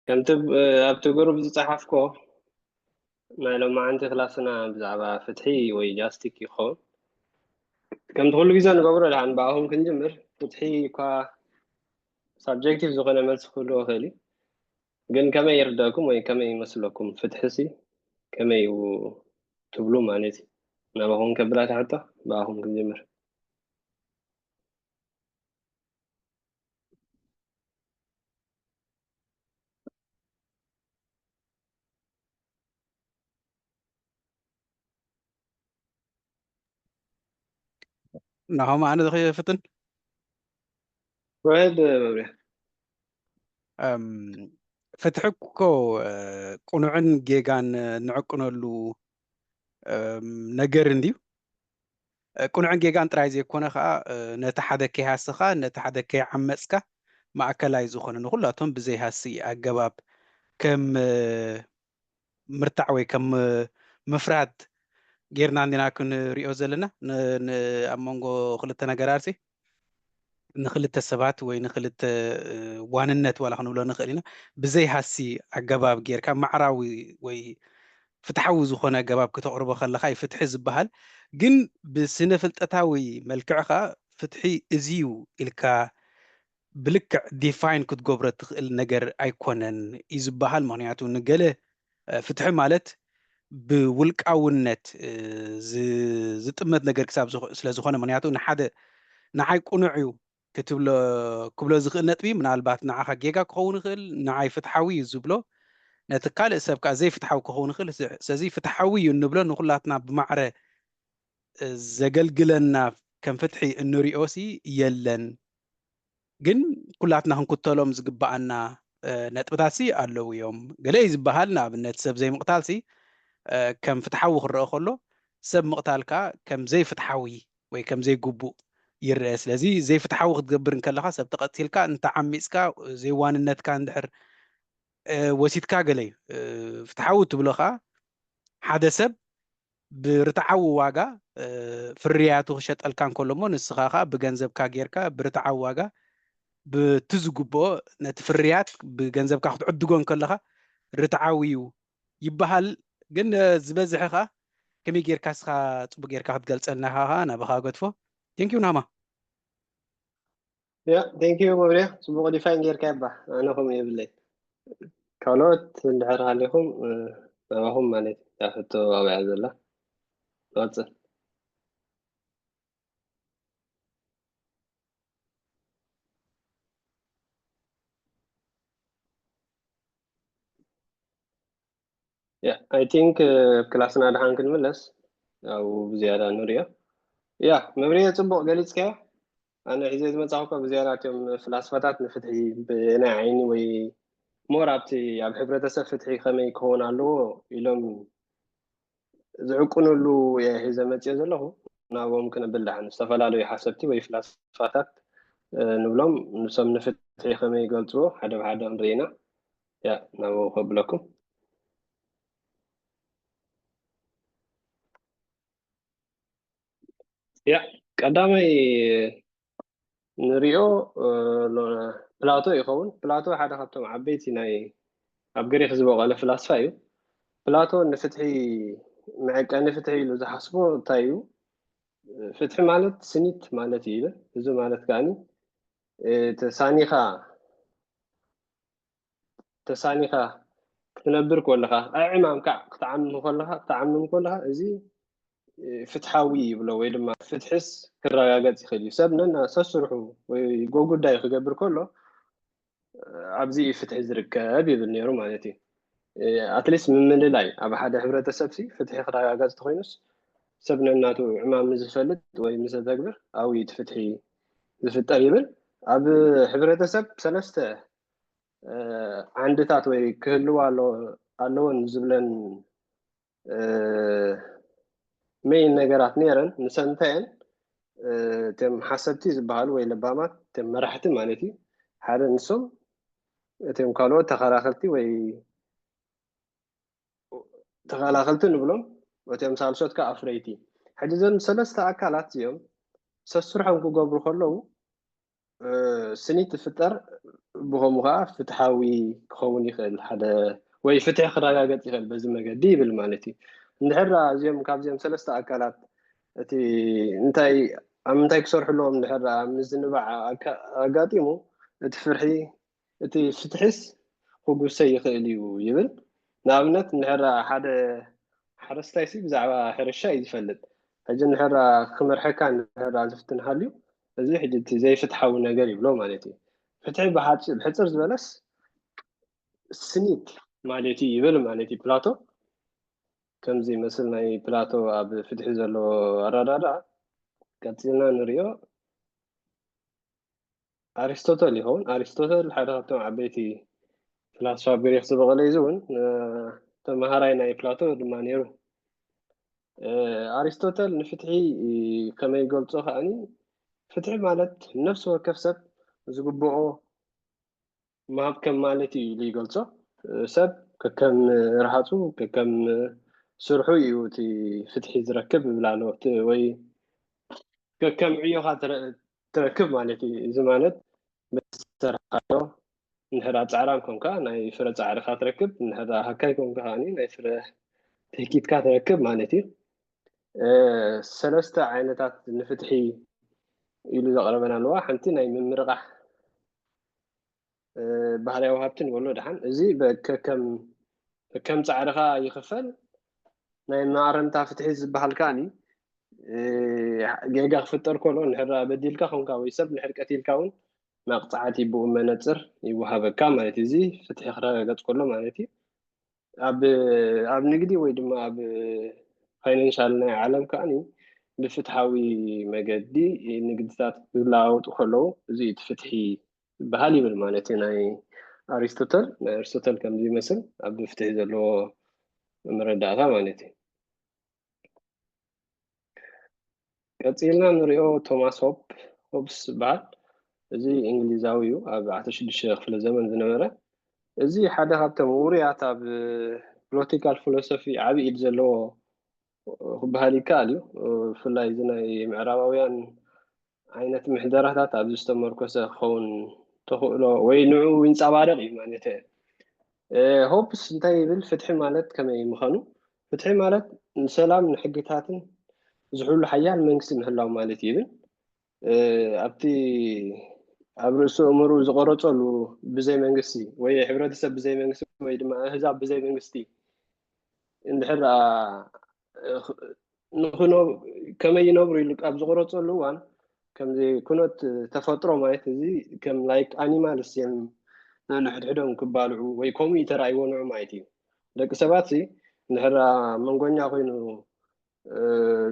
كنت أبتقرب تصحفكو ما لو ما عندي خلاصنا بزعبا فتحي ويجاستيك يخون كم تقول جيزان قبر الحين باهم كنجمر فتحي كا subjective زغنا ملس كله خالي جن كما يرداكم وين كما يمثلكم فتحسي كما يو تبلو معناتي أنا باهم كبرات حتى باهم كنجمر نعم أنا دخيل فتن واحد مبريح فتحكو قنوعن جيجان نعقنلو ነገር እንዲሁ ቁንዕን ጌጋን ጥራይ ዘይኮነ ከዓ ነቲ ሓደ ከይሃስኻ ነቲ ሓደ ከይዓመፅካ ማእከላይ ዝኾነ ንኩላቶም ብዘይሃሲ ኣገባብ ከም ምርታዕ ወይ ከም ምፍራድ ጌርና እንዲና ክንሪኦ ዘለና ኣብ መንጎ ክልተ ነገራት ንክልተ ሰባት ወይ ንክልተ ዋንነት ዋላ ክንብሎ ንኽእል ኢና ብዘይሃሲ ኣገባብ ጌርካ ማዕራዊ ወይ ፍትሓዊ ዝኾነ ኣገባብ ክተቕርቦ ከለካ እዩ ፍትሒ ዝበሃል ግን ብስነ ፍልጠታዊ መልክዕካ ፍትሒ እዝዩ ኢልካ ብልክዕ ዲፋይን ክትገብሮ ትኽእል ነገር ኣይኮነን እዩ ዝበሃል ምክንያቱ ንገለ ፍትሒ ማለት ብውልቃውነት ዝጥመት ነገር ክሳብ ስለ ዝኾነ ምክንያቱ ንሓደ ንዓይ ቁኑዕ እዩ ክብሎ ዝኽእል ነጥቢ ምናልባት ንዓኻ ጌጋ ክኸውን ይኽእል ንዓይ ፍትሓዊ እዩ ዝብሎ ነቲ ካልእ ሰብ ከዓ ዘይፍትሓዊ ክኸውን ይኽእል ስለዚ ፍትሓዊ እዩ እንብሎ ንኩላትና ብማዕረ ዘገልግለና ከም ፍትሒ እንሪኦሲ የለን ግን ኩላትና ክንክተሎም ዝግባአና ነጥብታት ኣለዉ እዮም ገለ እዩ ዝበሃል ንኣብነት ሰብ ዘይምቕታልሲ ከም ፍትሓዊ ክረአ ከሎ ሰብ ምቕታል ከዓ ከም ዘይፍትሓዊ ወይ ከም ዘይግቡእ ይርአ ስለዚ ዘይፍትሓዊ ክትገብር እንከለካ ሰብ ተቐቲልካ እንተዓሚፅካ ዘይዋንነትካ እንድሕር ወሲድካ ገለ እዩ ፍትሓዊ ትብሎ ከዓ ሓደ ሰብ ብርትዓዊ ዋጋ ፍርያቱ ክሸጠልካ እንከሎ እሞ ንስኻ ከዓ ብገንዘብካ ጌርካ ብርትዓዊ ዋጋ ብትዝግብኦ ነቲ ፍርያት ብገንዘብካ ክትዕድጎ ከለካ ርትዓዊ እዩ ይበሃል ግን ዝበዝሐ ከዓ ከመይ ጌርካ ስኻ ፅቡቅ ጌርካ ክትገልፀልና ከዓ ናባኻ ገድፎ ቴንኪዩ ናማ يا thank you مبريح صبغ ديفاين غير كابا أنا هم يبلي كالوت الدحر عليهم ما هم مالتي تاخدوا أو عز الله توصل يا I think كلاسنا ده هنكمل ملص أو بزيادة نوريا يا مبرية صبغ قالت كيا أنا إذا ما تعرف بزيادة يوم فلسفتات نفتحي بنا عيني وي مورابتي يعني حبرة فتحي خمي يكون على إلهم زعقنلو يا هي زمت يزلهم ناوم كنا بالله استفلا حسبتي وي فلسفتات نبلهم نسم نفتحي خمي يقولوا حدا بحدا نرينا يا ناو قبلكم يا قدامي نريو بلاتو يخون بلاتو حدا خطم عبيتي ناي أبقري خزبو على فلسفة يو بلاتو نفتحي معك أنا فتحي لو زحسبو تايو فتحي مالت سنيت مالت إيه إذا مالت كاني تسانيخا كتنبر كلها أعمام كتعمم كلها إزي فتحاوي يبلو ወይ ድማ ፍትሕስ ክረጋገጽ ይኽእል እዩ ሰብ ነና ሰስርሑ ወይ ጎጉዳይ ክገብር ከሎ ኣብዚ ፍትሒ ዝርከብ ይብል ነይሩ ማለት እዩ ኣትሊስት ምምልላይ ኣብ ሓደ ሕብረተሰብ ሲ ፍትሒ ክረጋገጽ ተኮይኑስ ሰብ ነናቱ ዕማም ዝፈልጥ ወይ ምስ ዘግብር ኣውይ ፍትሒ ዝፍጠር ይብል ኣብ ሕብረተሰብ ሰለስተ ዓንድታት ወይ ክህልው ኣለዎን ዝብለን مين نجارات نيرن نسنتين تم حسبتي زبالو ولا بامات تم مرحتي مالتي حدا نسوم تم قالوا تخلاخلتي وي تخلاخلتي نبلوم وتم سالسوت كأفريتي حجزن سلسة أكلات يوم سسرحهم كقبر خلوا سنيت الفطر بهم غا فتحاوي كوني خل حدا وي فتح خراجات يخل بزم قدي بالمالتي نحر زيهم كابزيهم ثلاثة أكلات تي انتي امنتي كسر لهم نحر مزنبع أقاتيمو تفرحي تي فتحس هو سي خلي ويبل نابنت نحر حدا حرستايسي بزعوا حرشا يفلت أجن نحر خمر حكان نحر زفتن هاليو እዚ ሕጂ እቲ ዘይፍትሓዊ ነገር ይብሎ ማለት እዩ ፍትሒ ብሕፅር ዝበለስ ስኒት ማለት እዩ ይብል ማለት እዩ ፕላቶ ከምዚ መስል ናይ ፕላቶ ኣብ ፍትሒ ዘለዎ ኣረዳዳ ቀፂልና ንሪኦ ኣሪስቶተል ይኸውን ኣሪስቶተል ሓደ ካብቶም ዓበይቲ ፍላስፋ ግሪክ ዝበቐለ እዩ እውን ተመሃራይ ናይ ፕላቶ ድማ ነይሩ ኣሪስቶተል ንፍትሒ ከመይ ገልፆ ከዓኒ ፍትሒ ማለት ነፍሲ ወከፍ ሰብ ዝግብኦ ማብ ከም ማለት እዩ ኢሉ ይገልፆ ሰብ ከከም ረሃፁ ከከም ስርሑ እዩ እቲ ፍትሒ ዝረክብ ይብላሎ ወይ ከከም ዕዮኻ ትረክብ ማለት እዩ እዚ ማለት ብዝሰርሓዮ ንሕራ ፃዕራም ኮንካ ናይ ፍረ ፃዕርካ ትረክብ ንሕራ ሃካይ ኮንካ ከዓኒ ናይ ፍረ ተኪትካ ትረክብ ማለት እዩ ሰለስተ ዓይነታት ንፍትሒ ኢሉ ዘቕረበና ኣለዋ ሓንቲ ናይ ምምርቓሕ ባህላዊ ሃብትን ንበሎ ድሓን እዚ ከከም ፃዕርኻ ይኽፈል ናይ ማዕረምታ ፍትሒ ዝበሃል ከዓኒ ጌጋ ክፍጠር ከሎ ንሕራ በዲልካ ኮንካ ወይ ሰብ ንሕር ቀቲልካ እውን መቕፃዕቲ ብኡ መነፅር ይወሃበካ ማለት እዩ እዚ ፍትሒ ክረጋገፅ ከሎ ማለት እዩ ኣብ ንግዲ ወይ ድማ ኣብ ፋይናንሻል ናይ ዓለም ከዓኒ ብፍትሓዊ መገዲ ንግድታት ዝለዋወጡ ከለዉ እዚ እቲ ፍትሒ ዝበሃል ይብል ማለት እዩ ናይ ኣሪስቶተል ከምዚ ይመስል ኣብ ፍትሒ ዘለዎ መረዳእታ ማለት እዩ ቀፂልና ንሪኦ ቶማስ ሆብስ ዝበሃል እዚ እንግሊዛዊ እዩ ኣብ 16 ክፍለ ዘመን ዝነበረ እዚ ሓደ ካብቶም ውሩያት ኣብ ፖለቲካል ፊሎሶፊ ዓብዪ ኢድ ዘለዎ ክበሃል ይከኣል እዩ ብፍላይ እዚ ናይ ምዕራባውያን ዓይነት ምሕደራታት ኣብዚ ዝተመርኮሰ ክኸውን ተኽእሎ ወይ ንዑ ይንፀባረቕ እዩ ማለት ሆብስ እንታይ ይብል ፍትሒ ማለት ከመይ ምዃኑ ፍትሒ ማለት ንሰላም ንሕግታትን ዝሕሉ ሓያል መንግስቲ ምህላው ማለት ይብል ኣብቲ ኣብ ርእሱ እምሩ ዝቆረፀሉ ብዘይ መንግስቲ ወይ ሕብረተሰብ ብዘይ መንግስቲ ወይ ድማ ህዛብ ብዘይ መንግስቲ እንድሕር ከመይ ይነብሩ ኢሉ ኣብ ዝቆረፀሉ እዋን ከምዚ ኩነት ተፈጥሮ ማለት እዚ ከም ላይክ ኣኒማልስ እዮም ነንሕድሕዶም ክባልዑ ወይ ከምኡ ተራእይዎ ንዑ ማለት እዩ ደቂ ሰባት እንድሕር መንጎኛ ኮይኑ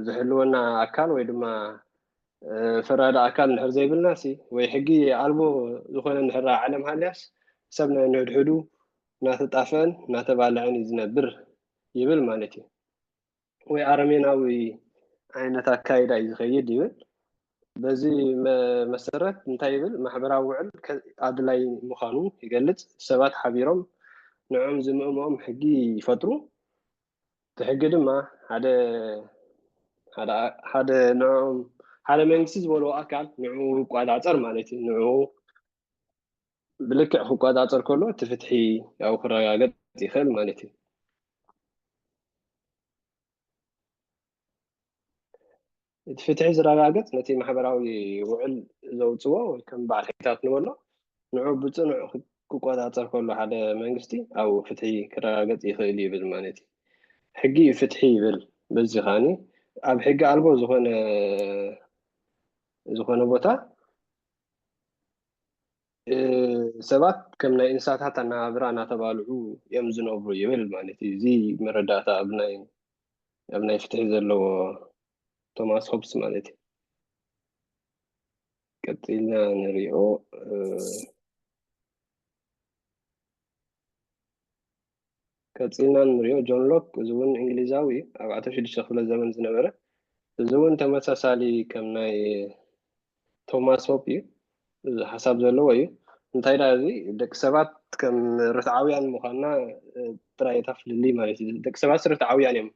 ዝሕልወና ኣካል ወይ ድማ ፈራዳ ኣካል እንድሕር ዘይብልና ወይ ሕጊ ኣልቦ ዝኾነ እንድሕር ዓለም ሃልያስ ሰብ ናይ ንሕድሕዱ እናተጣፍአን እናተባልዐን እዩ ዝነብር ይብል ማለት እዩ ወይ ኣረሜናዊ ዓይነት ኣካይዳ እዩ ዝኸይድ ይብል በዚ መሰረት እንታይ ይብል ማሕበራዊ ውዕል ኣድላይ ምዃኑ ይገልፅ ሰባት ሓቢሮም ንዖም ዝምእምኦም ሕጊ ይፈጥሩ እቲ ሕጊ ድማ ሓደ ንዖም ሓደ መንግስቲ ዝበልዎ ኣካል ንዑ ይቆፃፀር ማለት እዩ ንዑ ብልክዕ ክቆፃፀር ከሎ እቲ ፍትሒ ያው ክረጋገፅ ይኽእል ማለት እዩ እቲ ፍትሒ ዝረጋገፅ ነቲ ማሕበራዊ ውዕል ዘውፅዎ ወይ ከም በዓል ሕግታት ንበሎ ንዑ ብፅኑዕ ክቆፃፀር ከሎ ሓደ መንግስቲ ኣብ ፍትሒ ክረጋገፅ ይኽእል ይብል ማለት እዩ ሕጊ ፍትሒ ይብል በዚ ኸዓኒ ኣብ ሕጊ ኣልቦ ዝኾነ ቦታ ሰባት ከም ናይ እንስሳታት ኣነባብራ እናተባልዑ እዮም ዝነብሩ ይብል ማለት እዩ እዚ መረዳእታ ኣብ ናይ ፍትሒ ዘለዎ ቶማስ ሆብስ ማለት እዩ ቀፂልና ንሪኦ ጆን ሎክ እዚ እውን እንግሊዛዊ ኣብ 16 ክፍለ ዘመን ዝነበረ እዚ እውን ተመሳሳሊ ከም ናይ ቶማስ ሆብ እዩ ሓሳብ ዘለዎ እዩ እንታይ ዳ እዚ ደቂ ሰባት ከም ርትዓውያን ምዃንና ጥራይ የታፍልሊ ማለት እዩ ደቂ ሰባት ርትዓውያን እዮም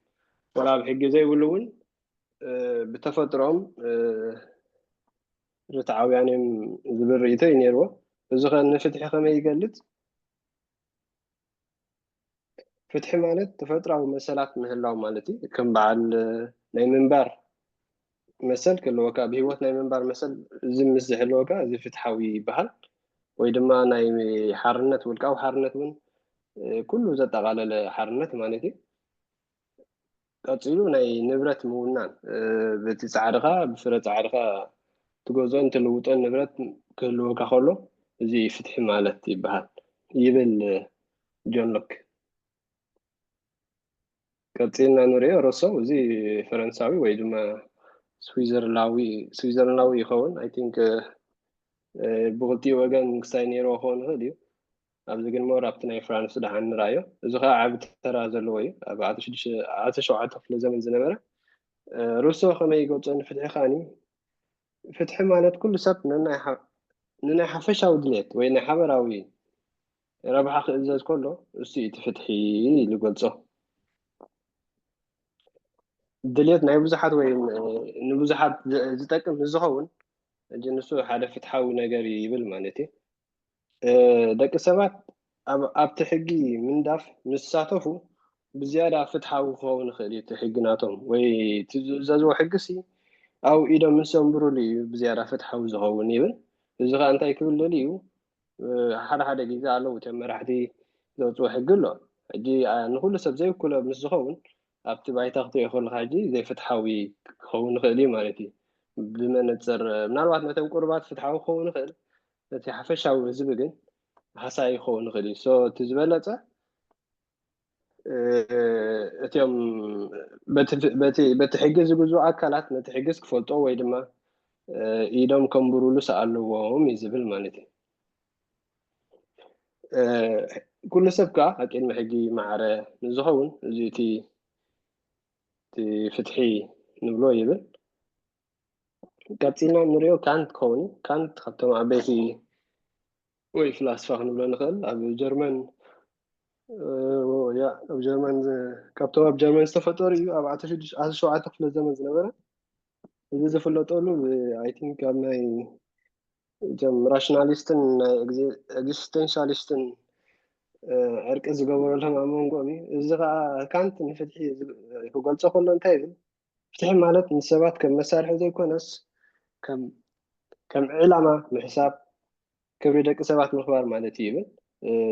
ወላ ኣብ ሕጊ ዘይብሉ እውን ብተፈጥሮም ርትዓውያን እዮም ዝብል ርእይቶ እዩ ነይርዎ እዚ ኸ ንፍትሒ ከመይ ይገልፅ ፍትሒ ማለት ተፈጥሯዊ መሰላት ምህላው ማለት እዩ ከም በዓል ናይ ምንባር መሰል ክህልወካ ብሂወት ናይ ምንባር መሰል እዚ ምስ ዝሕልወካ እዚ ፍትሓዊ ይበሃል ወይ ድማ ናይ ሓርነት ውልቃዊ ሓርነት እውን ኩሉ ዘጠቃለለ ሓርነት ማለት እዩ ቀፂሉ ናይ ንብረት ምውናን በቲ ፃዕርኻ ብፍረ ፃዕርኻ ትገዝኦን ትልውጦን ንብረት ክህልወካ ከሎ እዚ ፍትሒ ማለት ይበሃል ይብል ጆን ሎክ ቀፂልና ንሪኦ ሮሶ እዚ ፈረንሳዊ ወይ ድማ ስዊዘርላዊ ይኸውን ኣይ ቲንክ ብክልቲኡ ወገን ክሳይ ነይርዎ ክኸውን ይኽእል እዩ ኣብዚ ግን ሞር ኣብቲ ናይ ፍራንስ ድሓን ንራእዮ እዚ ከዓ ዓብ ተራ ዘለዎ እዩ ኣብ 17 ክፍለ ዘመን ዝነበረ ሩሶ ከመይ ይገልፆ ንፍትሒ ከዓኒ ፍትሒ ማለት ኩሉ ሰብ ንናይ ሓፈሻዊ ድሌት ወይ ናይ ሓበራዊ ረብሓ ክእዘዝ ከሎ እሱ እቲ ፍትሒ ኢሉ ይገልፆ ድሌት ናይ ብዙሓት ወይ ንብዙሓት ዝጠቅም ዝኸውን እጂ ንሱ ሓደ ፍትሓዊ ነገር ይብል ማለት እዩ ደቂ ሰባት ኣብቲ ሕጊ ምንዳፍ ምሳተፉ ብዝያዳ ፍትሓዊ ክኸውን ይኽእል እዩ እቲ ሕጊ ናቶም ወይ ትዝእዘዝዎ ሕጊሲ ኣብ ኢዶም ምስ ዘንብሩሉ እዩ ብዝያዳ ፍትሓዊ ዝኸውን ይብል እዚ ከዓ እንታይ ክብል ደልዩ ሓደ ሓደ ግዜ ኣለዉ እቶም መራሕቲ ዘውፅዎ ሕጊ ኣሎ ሕጂ ንኩሉ ሰብ ዘይውክሎ ምስ ዝኸውን ኣብቲ ባይታ ክትሪኦ ከለካ ሕጂ ዘይፍትሓዊ ክኸውን ይኽእል እዩ ማለት እዩ ብመነፅር ምናልባት ነቶም ቁርባት ፍትሓዊ ክኸውን ይኽእል እቲ ሓፈሻዊ ህዝቢ ግን ሓሳይ ክኸውን ይኽእል እዩ እቲ ዝበለፀ እትዮም በቲ ሕጊ ዝግዝኡ ኣካላት ነቲ ሕጊስ ክፈልጦ ወይ ድማ ኢዶም ከንብሩሉስ ኣለዎም እዩ ዝብል ማለት እዩ ኩሉ ሰብ ከዓ ኣብ ቅድሚ ሕጊ ማዕረ ንዝኸውን እዚ እቲ ፍትሒ ንብሎ ይብል ቀፂልና ንሪኦ ካንት ክኸውን ካንት ካብቶም ዓበይቲ ወይ ፍላስፋ ክንብሎ ንኽእል ኣብ ጀርመን ኣብ ጀርመን ካብቶም ኣብ ጀርመን ዝተፈጠሩ እዩ ኣብ 17 ክፍለ ዘመን ዝነበረ እዚ ዝፍለጠሉ ኣይ ቲንክ ኣብ ናይ እቶም ራሽናሊስትን ናይ ኤግዚስተንሻሊስትን ዕርቂ ዝገበረሎም ኣብ መንጎኦም እዩ እዚ ከዓ ካንት ንፍትሒ ክገልፆ ከሎ እንታይ ይብል ፍትሒ ማለት ንሰባት ከም መሳርሒ ዘይኮነስ ከም ዕላማ ምሕሳብ ክብሪ ደቂ ሰባት ምኽባር ማለት እዩ ይብል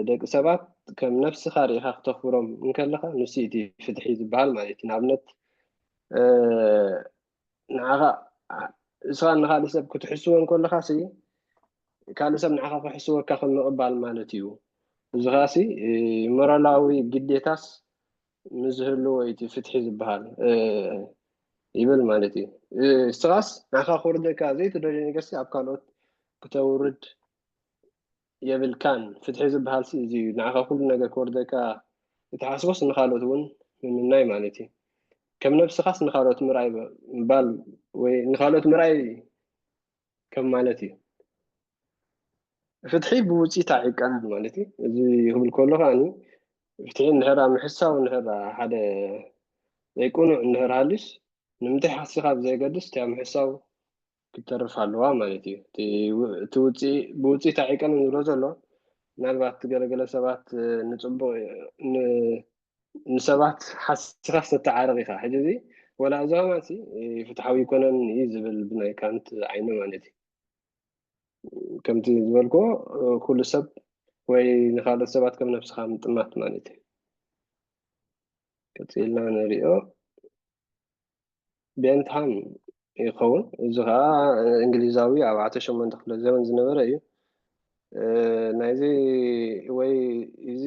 ደቂ ሰባት ከም ነፍስኻ ሪኢኻ ክተኽብሮም እንከለካ ንሱ እቲ ፍትሒ ዝበሃል ማለት እዩ ንኣብነት ንዓኻ እስኻ ንካሊእ ሰብ ክትሕስቦ እንከለካ ካልእ ሰብ ንዓኻ ክሕስበካ ከም ምቕባል ማለት እዩ እዚ ኸዓሲ ሞራላዊ ግዴታስ ምዝህልዎ እቲ ፍትሒ ዝበሃል ይብል ማለት እዩ እስኻስ ንዓኻ ክውርደካ ዘይትደልዮ ነገርሲ ኣብ ካልኦት ክተውርድ የብልካን ፍትሒ ዝበሃል እዚ እዩ ንዓኻ ኩሉ ነገር ክወርደካ እትሓስቦስ ንካልኦት እውን ምምናይ ማለት እዩ ከም ነብስኻስ ንካልኦት ምርኣይ ምባል ወይ ንካልኦት ምርኣይ ከም ማለት እዩ ፍትሒ ብውፅኢት ኣይቃለል ማለት እዩ እዚ ክብል ከሎ ከዓኒ ፍትሒ እንድሕር ምሕሳብ እንድሕር ሓደ ዘይቁኑዕ እንድሕር ሃልዩስ ንምንታይ ሓሲኻ ብዘይገድስ እታ ምሕሳብ ክተርፍ ኣለዋ ማለት እዩ እቲ ብውፅኢት ኣይቃለል ዝብሎ ዘሎ ምናልባት ገለገለ ሰባት ንፅቡቅ ንሰባት ሓሲኻ ዝተዓረቕ ኢኻ ሕጂ እዚ ወላ እዚ ኸማሲ ፍትሓዊ ይኮነን እዩ ዝብል ብናይ ካንት ዓይኒ ማለት እዩ ከምቲ ዝበልክዎ ኩሉ ሰብ ወይ ንካልኦት ሰባት ከም ነብስኻ ምጥማት ማለት እዩ ቀፂልና ንሪኦ ቤንትሃም ይኸውን እዚ ከዓ እንግሊዛዊ ኣብ 18 ክፍለ ዘመን ዝነበረ እዩ ናይዚ ወይ እዚ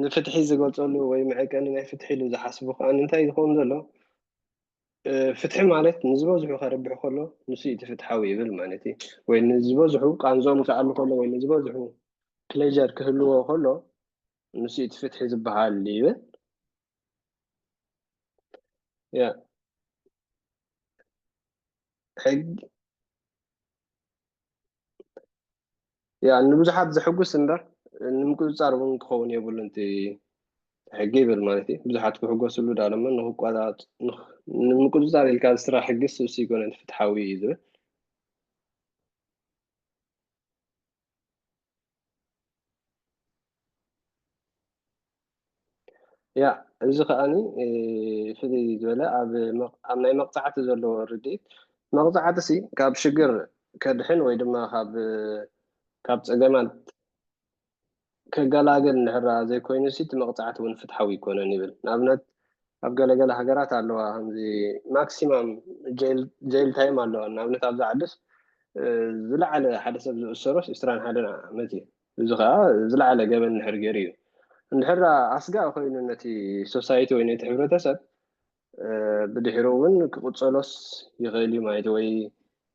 ንፍትሒ ዝገልፀሉ ወይ መዐቀኒ ናይ ፍትሒ ኢሉ ዝሓስቡ ከዓ እንታይ ዝኸውን ዘሎ ፍትሒ ማለት ንዝበዝሑ ከረብሕ ከሎ ንሱ እቲ ፍትሓዊ ይብል ማለት እዩ ወይ ንዝበዝሑ ቃንዞም ክኣሉ ከሎ ወይ ንዝበዝሑ ፕሌዠር ክህልዎ ከሎ ንሱ እቲ ፍትሒ ዝበሃል ይብል ሕጊ ንብዙሓት ዘሕጉስ እምበር ንምቁፅፃር እውን ክኸውን የብሉ እቲ ሕጊ ይብል ማለት እዩ ብዙሓት ክሕጎስሉ ዳለሞ ንምቁፅፃር ኢልካ ዝስራሕ ሕጊስ እሱ ይኮነ ፍትሓዊ እዩ ዝብል ያ እዚ ከዓኒ ፍልይ ዝበለ ኣብ ናይ መቕፃዕቲ ዘለዎ ርድኢት መቕፃዕቲ ሲ ካብ ሽግር ከድሕን ወይ ድማ ካብ ፀገማት ከገላግል ንሕራ ዘይኮይኑ ሲ እቲ መቕፃዕቲ እውን ፍትሓዊ ይኮነን ይብል ንኣብነት ኣብ ገለገለ ሃገራት ኣለዋ ከምዚ ማክሲማም ጀይል ታይም ኣለዋ ንኣብነት ኣብዛ ዓድስ ዝለዓለ ሓደ ሰብ ዝእሰሮስ 21 ዓመት እዩ እዚ ከዓ ዝለዓለ ገበን ንድሕር ገይሩ እዩ እንድሕር ኣስጋእ ኮይኑ ነቲ ሶሳይቲ ወይ ነቲ ሕብረተሰብ ብድሕሪ እውን ክቁፀሎስ ይኽእል እዩ ማለት ወይ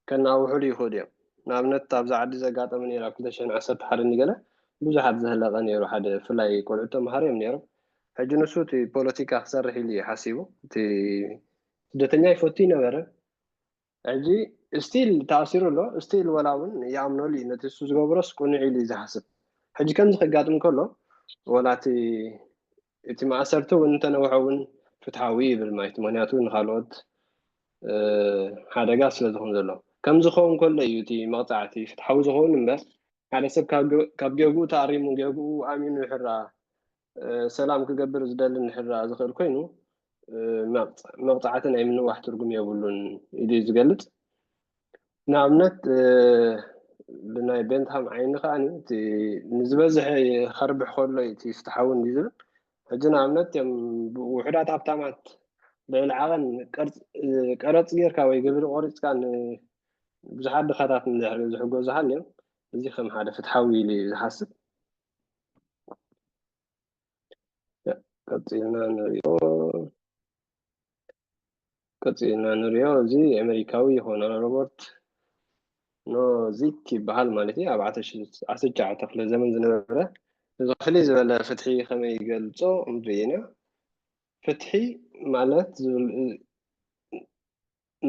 ከናውሕሉ ይኽእሉ እዮም ንኣብነት ኣብዛ ዓዲ ዘጋጠመ ነይሩ ኣብ 2011 ገለ ብዙሓት ዘህለቐ ነይሩ ሓደ ፍላይ ቆልዑ ተምሃሮ እዮም ነይሮም ሕጂ ንሱ እቲ ፖለቲካ ክሰርሕ ኢሉ እዩ ሓሲቡ እቲ ስደተኛ ይፈቱ ነበረ ሕጂ ስቲል ተኣሲሩ ኣሎ ስቲል ወላ እውን ይኣምነሉ እዩ ነቲ እሱ ዝገብሮስ ቁኑዕ ኢሉ እዩ ዝሓስብ ሕጂ ከምዚ ከጋጥም ከሎ ወላቲ እቲ ማእሰርቲ እውን እንተነውሐ እውን ፍትሓዊ ይብል ማለት ምክንያቱ ንካልኦት ሓደጋ ስለ ዝኾን ዘሎ ከም ዝኸውን ከሎ እዩ እቲ መቕፃዕቲ ፍትሓዊ ዝኸውን እምበር ሓደ ሰብ ካብ ጌጉኡ ተኣሪሙ ጌጉኡ ኣሚኑ ሕራ ሰላም ክገብር ዝደሊ ንሕራ ዝኽእል ኮይኑ መቕፃዕቲ ናይ ምንዋሕ ትርጉም የብሉን ኢሉ ዝገልፅ ንኣብነት ብናይ ቤንትሃም ዓይኒ ከዓኒ እቲ ንዝበዝሐ ከርብሕ ከሎ እቲ ፍትሓዊ ዝብል ሕጂ ንኣብነት እዮም ውሕዳት ሃብታማት ልዕሊ ዓቐን ቀረፅ ጌርካ ወይ ግብሪ ቆሪፅካ ብዙሓት ድኻታት ዝሕገዙ ሃልዮም እዚ ከም ሓደ ፍትሓዊ ኢሉ ዝሓስብ ቀፂልና ንሪኦ እዚ ኣሜሪካዊ ይኾነ ሮበርት ኖዚክ ይበሃል ማለት እዩ ኣብ 19 ክፍለ ዘመን ዝነበረ እዚ ፍልይ ዝበለ ፍትሒ ከመይ ይገልፆ ንሪኢና ፍትሒ ማለት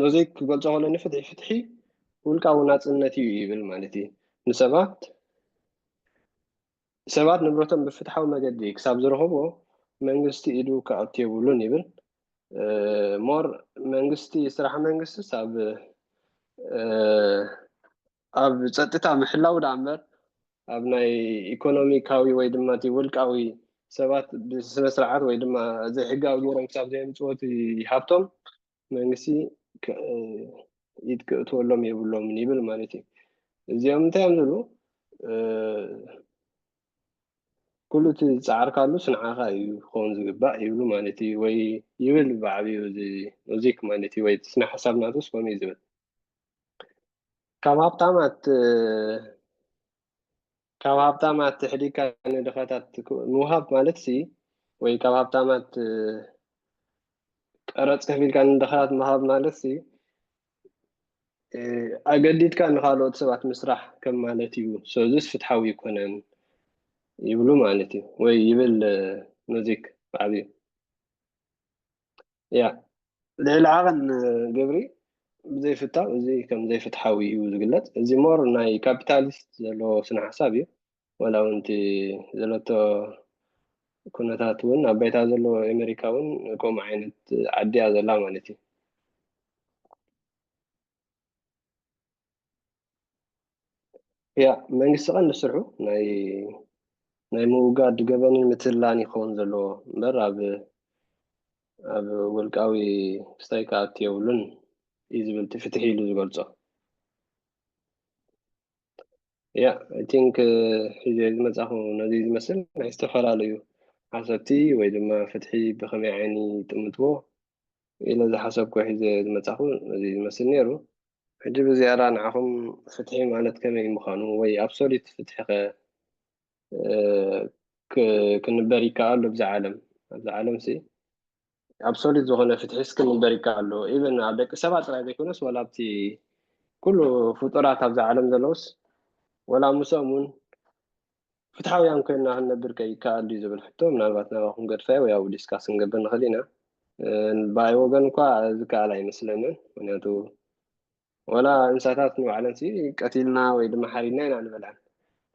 ኖዚክ ክገልፆ ከሎ ፍትሒ ውልቃዊ ናፅነት እዩ ይብል ማለት እዩ ሰባት ንብረቶም ብፍትሓዊ መገዲ ክሳብ ዝረኸብዎ መንግስቲ ኢዱ ከኣቱ የብሉን ይብል ሞር መንግስቲ ስራሕ መንግስቲ ኣብ ፀጥታ ምሕላው ዳ እምበር ኣብ ናይ ኢኮኖሚካዊ ወይ ድማ እቲ ውልቃዊ ሰባት ብስነ ስርዓት ወይ ድማ ዘይሕጋዊ ገይሮም ክሳብ ዘየምፅዎት ሃብቶም መንግስቲ ኢድ ክእትወሎም የብሎምን ይብል ማለት እዩ እዚኦም እንታይ እዮም ዝብሉ ኩሉ እቲ ዝፃዓርካሉ ስንዓኻ እዩ ክኸውን ዝግባእ ይብሉ ማለት እዩ ወይ ይብል ብዓብዩ ኖዚክ ማለት እዩ ወይ ስነ ሓሳብ ናቱስ ከምኡ እዩ ዝብል ካብ ሃብታማት ሕዲካ ንድኻታት ምውሃብ ማለት ሲ ወይ ካብ ሃብታማት ቀረፅ ከፊልካ ንድኻታት ምሃብ ማለት ሲ ኣገዲድካ ንካልኦት ሰባት ምስራሕ ከም ማለት እዩ ሰዙስ ፍትሓዊ ይኮነን ይብሉ ማለት እዩ ወይ ይብል ኖዚክ ብዓብዩ ያ ልዕሊ ዓቐን ግብሪ ብዘይፍታው እዚ ከም ዘይፍትሓዊ እዩ ዝግለፅ እዚ ሞር ናይ ካፒታሊስት ዘለዎ ስነ ሓሳብ እዩ ወላ እውን እቲ ዘለቶ ኩነታት እውን ኣብ ባይታ ዘለዎ ኣሜሪካ እውን ከምኡ ዓይነት ዓዲ እያ ዘላ ማለት እዩ ያ መንግስቲ ቀንዲ ስርሑ ናይ ምውጋድ ገበንን ምትላን ይኸውን ዘለዎ እምበር ኣብ ውልቃዊ ስታይ ከኣቱ የብሉን እዩ ዝብል እቲ ፍትሒ ኢሉ ዝገልፆ ያ ኣይ ቲንክ ሕዚ ዝመፃኹ ነዚ ዝመስል ናይ ዝተፈላለዩ ሓሰብቲ ወይ ድማ ፍትሒ ብከመይ ዓይኒ ይጥምትዎ ኢለ ዝሓሰብኩ ሒዘ ዝመፃኹ ነዚ ዝመስል ነይሩ ሕጂ ብዝያዳ ንዓኹም ፍትሒ ማለት ከመይ ምዃኑ ወይ ኣብሶሊት ፍትሒ ክንበር ይከኣሉ ኣብዛ ዓለም ሲ ኣብሶሊት ዝኾነ ፍትሒስ ክንበር ይከኣሉ ኢቨን ኣብ ደቂ ሰባት ጥራይ ዘይኮነስ ወላ ኣብቲ ኩሉ ፍጡራት ኣብዛ ዓለም ዘለውስ ወላ ምሶም እውን ፍትሓውያን ኮይና ክንነብር ከይከኣሉ እዩ ዝብል ሕቶ ምናልባት ናባኹም ገድፋዮ ወይ ኣብ ዲስካስ ክንገብር ንኽእል ኢና ብኣይ ወገን እኳ ዝከኣል ኣይመስለንን ምክንያቱ ወላ እንስሳታት ንባዕለን ሲ ቀቲልና ወይ ድማ ሓሪድና ኢና ንበልዐን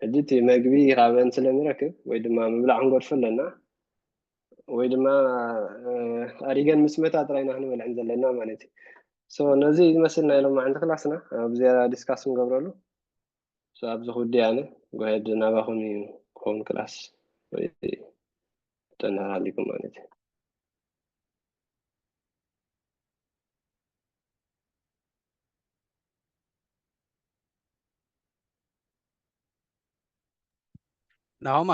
ሕጂ እቲ መግቢ ካብአን ስለንረክብ ወይ ድማ ምብላዕ ክንገድፎ ኣለና ወይ ድማ ኣሪገን ምስ መታ ጥራይና ክንበልዕን ዘለና ማለት እዩ ነዚ ዝመስል ናይ ሎማዓንቲ ክላስና ኣብ ዝያዳ ዲስካስ ንገብረሉ ኣብዚ ክውዲ ኣነ ጎሄድ ናባኹም ክኸውን ክላስ ወይ ተናሃሊኩም ማለት እዩ ናሆማ